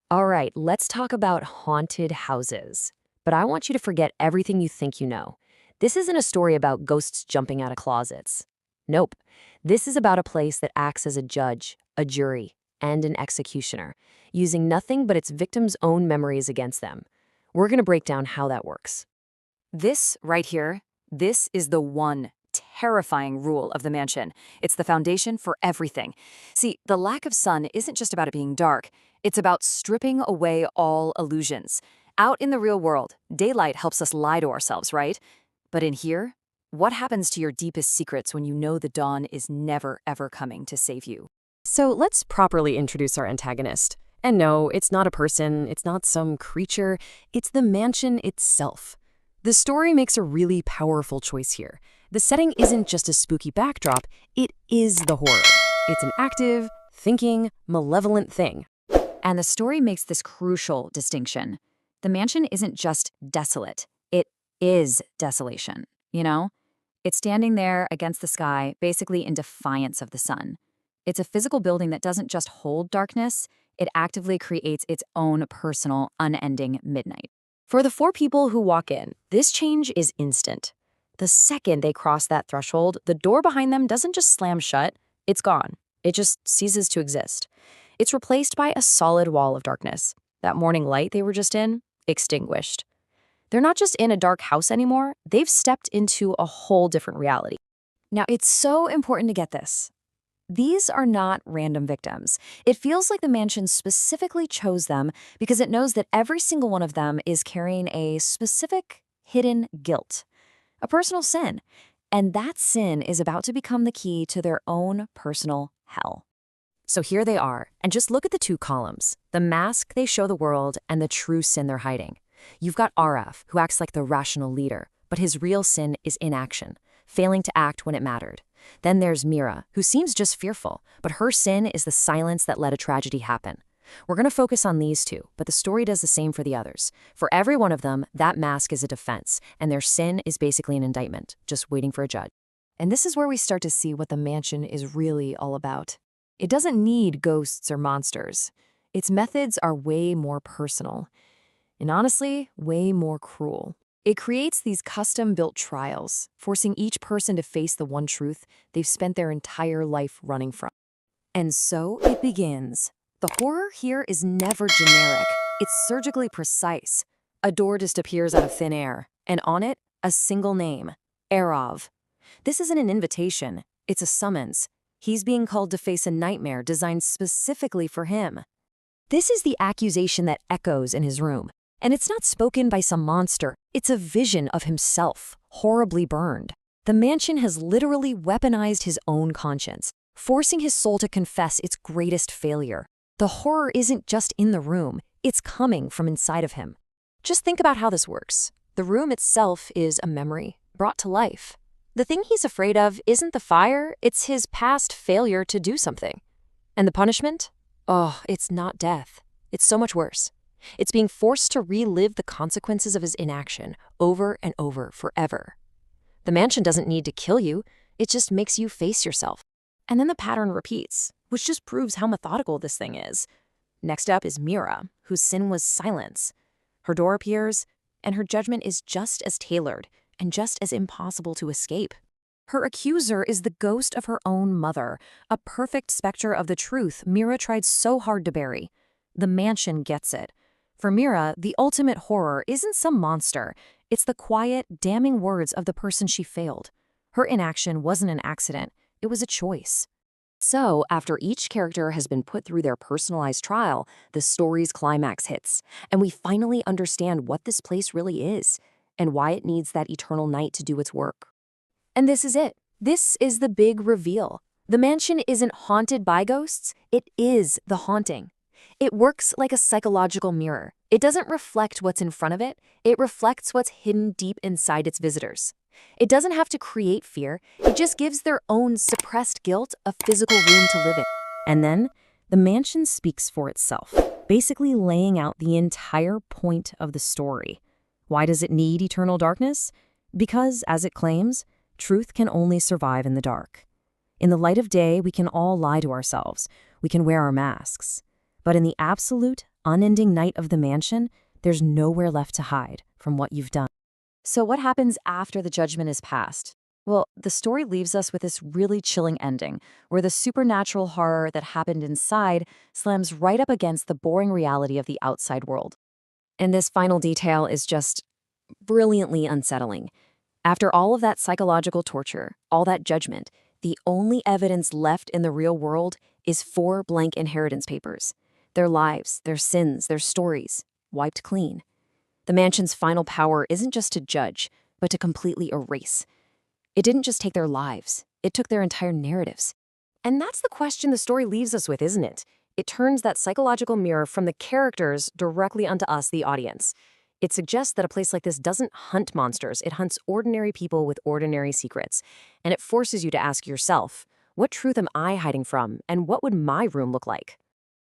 All right, let's talk about haunted houses. But I want you to forget everything you think you know. This isn't a story about ghosts jumping out of closets. Nope. This is about a place that acts as a judge, a jury, and an executioner, using nothing but its victims' own memories against them. We're going to break down how that works. This right here, this is the one terrifying rule of the mansion. It's the foundation for everything. See, the lack of sun isn't just about it being dark. It's about stripping away all illusions. Out in the real world, daylight helps us lie to ourselves, right? But in here, what happens to your deepest secrets when you know the dawn is never, ever coming to save you? So let's properly introduce our antagonist. And no, it's not a person, it's not some creature, it's the mansion itself. The story makes a really powerful choice here. The setting isn't just a spooky backdrop, it is the horror. It's an active, thinking, malevolent thing. And the story makes this crucial distinction. The mansion isn't just desolate, it is desolation, you know? It's standing there against the sky, basically in defiance of the sun. It's a physical building that doesn't just hold darkness, it actively creates its own personal, unending midnight. For the 4 people who walk in, this change is instant. The second they cross that threshold, the door behind them doesn't just slam shut, it's gone. It just ceases to exist. It's replaced by a solid wall of darkness. That morning light they were just in, extinguished. They're not just in a dark house anymore, they've stepped into a whole different reality. Now, it's so important to get this. These are not random victims. It feels like the mansion specifically chose them because it knows that every single one of them is carrying a specific hidden guilt, a personal sin, and that sin is about to become the key to their own personal hell. So here they are, and just look at the 2 columns, the mask they show the world and the true sin they're hiding. You've got Araf, who acts like the rational leader, but his real sin is inaction, failing to act when it mattered. Then there's Mira, who seems just fearful, but her sin is the silence that let a tragedy happen. We're going to focus on these 2, but the story does the same for the others. For every one of them, that mask is a defense, and their sin is basically an indictment, just waiting for a judge. And this is where we start to see what the mansion is really all about. It doesn't need ghosts or monsters. Its methods are way more personal, and honestly, way more cruel. It creates these custom-built trials, forcing each person to face the one truth they've spent their entire life running from. And so it begins. The horror here is never generic. It's surgically precise. A door just appears out of thin air, and on it, a single name, Erav. This isn't an invitation, it's a summons. He's being called to face a nightmare designed specifically for him. This is the accusation that echoes in his room. And it's not spoken by some monster, it's a vision of himself, horribly burned. The mansion has literally weaponized his own conscience, forcing his soul to confess its greatest failure. The horror isn't just in the room, it's coming from inside of him. Just think about how this works. The room itself is a memory, brought to life. The thing he's afraid of isn't the fire, it's his past failure to do something. And the punishment? Oh, it's not death. It's so much worse. It's being forced to relive the consequences of his inaction over and over forever. The mansion doesn't need to kill you, it just makes you face yourself. And then the pattern repeats, which just proves how methodical this thing is. Next up is Mira, whose sin was silence. Her door appears, and her judgment is just as tailored and just as impossible to escape. Her accuser is the ghost of her own mother, a perfect specter of the truth Mira tried so hard to bury. The mansion gets it. For Mira, the ultimate horror isn't some monster. It's the quiet, damning words of the person she failed. Her inaction wasn't an accident. It was a choice. So, after each character has been put through their personalized trial, the story's climax hits, and we finally understand what this place really is, and why it needs that eternal night to do its work. And this is it. This is the big reveal. The mansion isn't haunted by ghosts, it is the haunting. It works like a psychological mirror. It doesn't reflect what's in front of it, it reflects what's hidden deep inside its visitors. It doesn't have to create fear, it just gives their own suppressed guilt a physical room to live in. And then, the mansion speaks for itself, basically laying out the entire point of the story. Why does it need eternal darkness? Because, as it claims, truth can only survive in the dark. In the light of day, we can all lie to ourselves. We can wear our masks. But in the absolute, unending night of the mansion, there's nowhere left to hide from what you've done. So what happens after the judgment is passed? Well, the story leaves us with this really chilling ending, where the supernatural horror that happened inside slams right up against the boring reality of the outside world. And this final detail is just brilliantly unsettling. After all of that psychological torture, all that judgment, the only evidence left in the real world is 4 blank inheritance papers. Their lives, their sins, their stories, wiped clean. The mansion's final power isn't just to judge, but to completely erase. It didn't just take their lives, it took their entire narratives. And that's the question the story leaves us with, isn't it? It turns that psychological mirror from the characters directly onto us, the audience. It suggests that a place like this doesn't hunt monsters, it hunts ordinary people with ordinary secrets. And it forces you to ask yourself, what truth am I hiding from, and what would my room look like?